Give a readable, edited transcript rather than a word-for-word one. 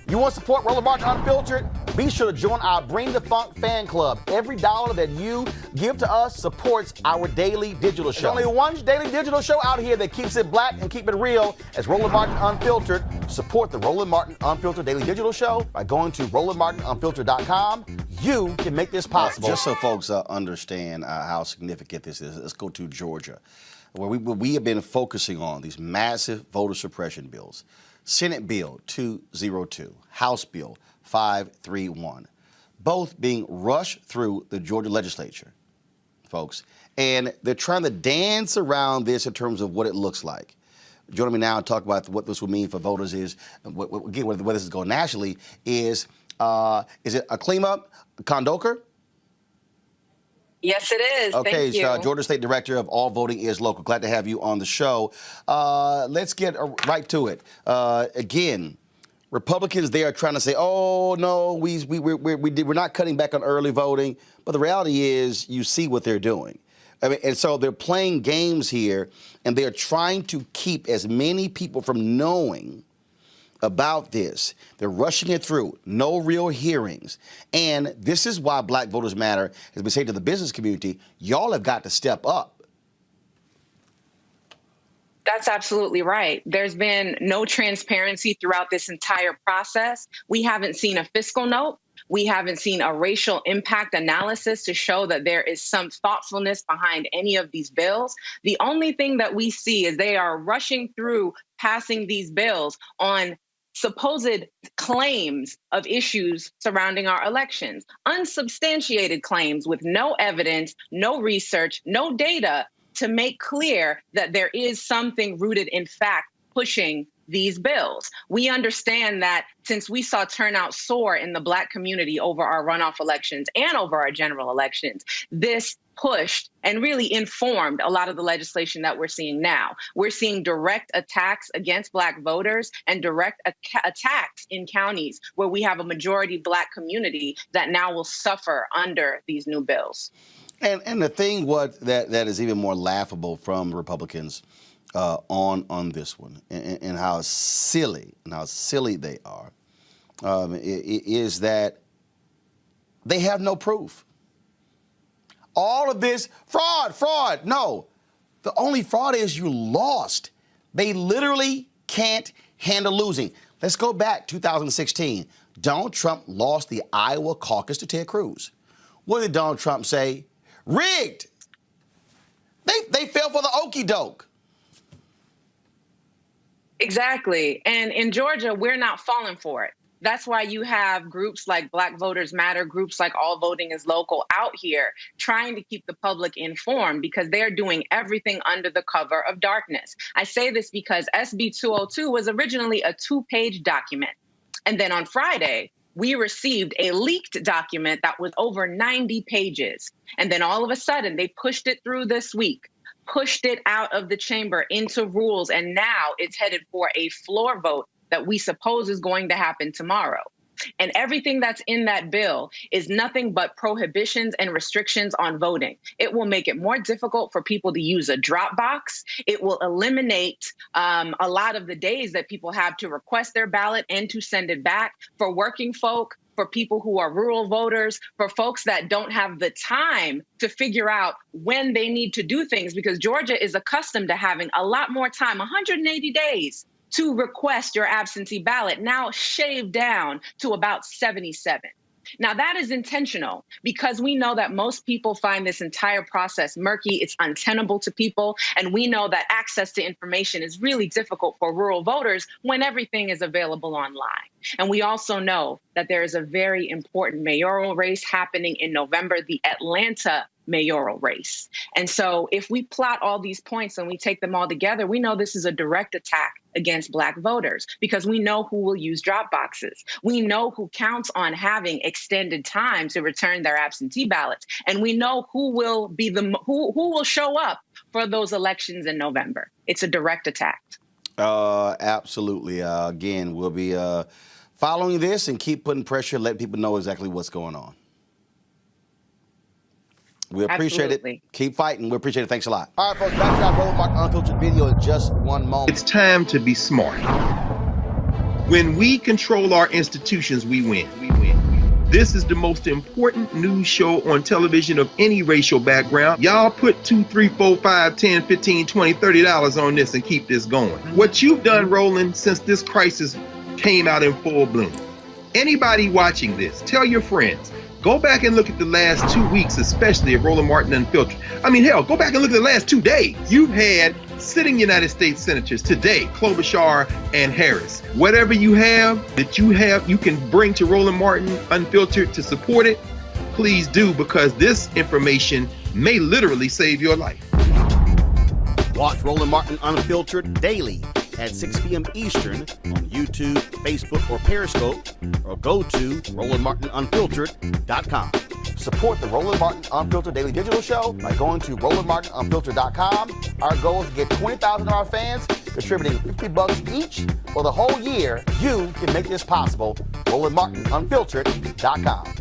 You want to support Roland Martin Unfiltered? Be sure to join our Bring the Funk fan club. Every dollar that you give to us supports our daily digital show. There's only one daily digital show out here that keeps it black and keep it real as Roland Martin Unfiltered. Support the Roland Martin Unfiltered daily digital show by going to RolandMartinUnfiltered.com. You can make this possible. Just so folks understand how significant this is, let's go to Georgia, where we have been focusing on these massive voter suppression bills. Senate Bill 202, House Bill 531, both being rushed through the Georgia legislature, folks. And they're trying to dance around this in terms of what it looks like. Joining me now to talk about what this will mean for voters is, again, where this is going nationally, is it Aklima Kondoker? Yes, it is. Okay, Thank you. Georgia State Director of All Voting is Local. Glad to have you on the show. Let's get right to it. Again, Republicans, they are trying to say, oh, no, we're not cutting back on early voting. But the reality is you see what they're doing. I mean, and so they're playing games here, and they're trying to keep as many people from knowing about this. They're rushing it through. No real hearings. And this is why Black Voters Matter has been saying to the business community, y'all have got to step up. That's absolutely right. There's been no transparency throughout this entire process. We haven't seen a fiscal note. We haven't seen a racial impact analysis to show that there is some thoughtfulness behind any of these bills. The only thing that we see is they are rushing through passing these bills on supposed claims of issues surrounding our elections, unsubstantiated claims with no evidence, no research, no data to make clear that there is something rooted in fact pushing these bills. We understand that since we saw turnout soar in the Black community over our runoff elections and over our general elections, this pushed and really informed a lot of the legislation that we're seeing now. We're seeing direct attacks against Black voters and direct attacks in counties where we have a majority Black community that now will suffer under these new bills. And the thing that is even more laughable from Republicans on this one, and how silly they are, is that they have no proof. All of this fraud. No, the only fraud is you lost. They literally can't handle losing. Let's go back 2016. Donald Trump lost the Iowa caucus to Ted Cruz. What did Donald Trump say? Rigged. They fell for the okie doke. Exactly. And in Georgia, we're not falling for it. That's why you have groups like Black Voters Matter, groups like All Voting is Local out here trying to keep the public informed because they're doing everything under the cover of darkness. I say this because SB 202 was originally a 2-page document. And then on Friday, we received a leaked document that was over 90 pages. And then all of a sudden, they pushed it through this week, pushed it out of the chamber into rules, and now it's headed for a floor vote that we suppose is going to happen tomorrow. And everything that's in that bill is nothing but prohibitions and restrictions on voting. It will make it more difficult for people to use a drop box. It will eliminate a lot of the days that people have to request their ballot and to send it back for working folk, for people who are rural voters, for folks that don't have the time to figure out when they need to do things, because Georgia is accustomed to having a lot more time, 180 days to request your absentee ballot, now shaved down to about 77. Now, that is intentional because we know that most people find this entire process murky. It's untenable to people. And we know that access to information is really difficult for rural voters when everything is available online. And we also know that there is a very important mayoral race happening in November, the Atlanta mayoral race. And so if we plot all these points and we take them all together, we know this is a direct attack against Black voters because we know who will use drop boxes. We know who counts on having extended time to return their absentee ballots. And we know who will be who will show up for those elections in November. It's a direct attack. Absolutely. Again, we'll be following this and keep putting pressure, letting people know exactly what's going on. We appreciate it. Keep fighting. We appreciate it. Thanks a lot. All right, folks, back to our Roland Martin Unfiltered video in just one moment. It's time to be smart. When we control our institutions, we win. This is the most important news show on television of any racial background. Y'all put $2, $3, $4, $5, $10, $15, $20, $30 on this and keep this going. What you've done, Roland, since this crisis came out in full bloom. Anybody watching this, tell your friends. Go back and look at the last 2 weeks, especially of Roland Martin Unfiltered. I mean, hell, go back and look at the last 2 days. You've had sitting United States senators today, Klobuchar and Harris. Whatever you have, you can bring to Roland Martin Unfiltered to support it. Please do, because this information may literally save your life. Watch Roland Martin Unfiltered daily at 6 p.m. Eastern on YouTube, Facebook, or Periscope, or go to RolandMartinUnfiltered.com. Support the Roland Martin Unfiltered Daily Digital Show by going to RolandMartinUnfiltered.com. Our goal is to get 20,000 of our fans contributing $50 each for the whole year. You can make this possible. RolandMartinUnfiltered.com.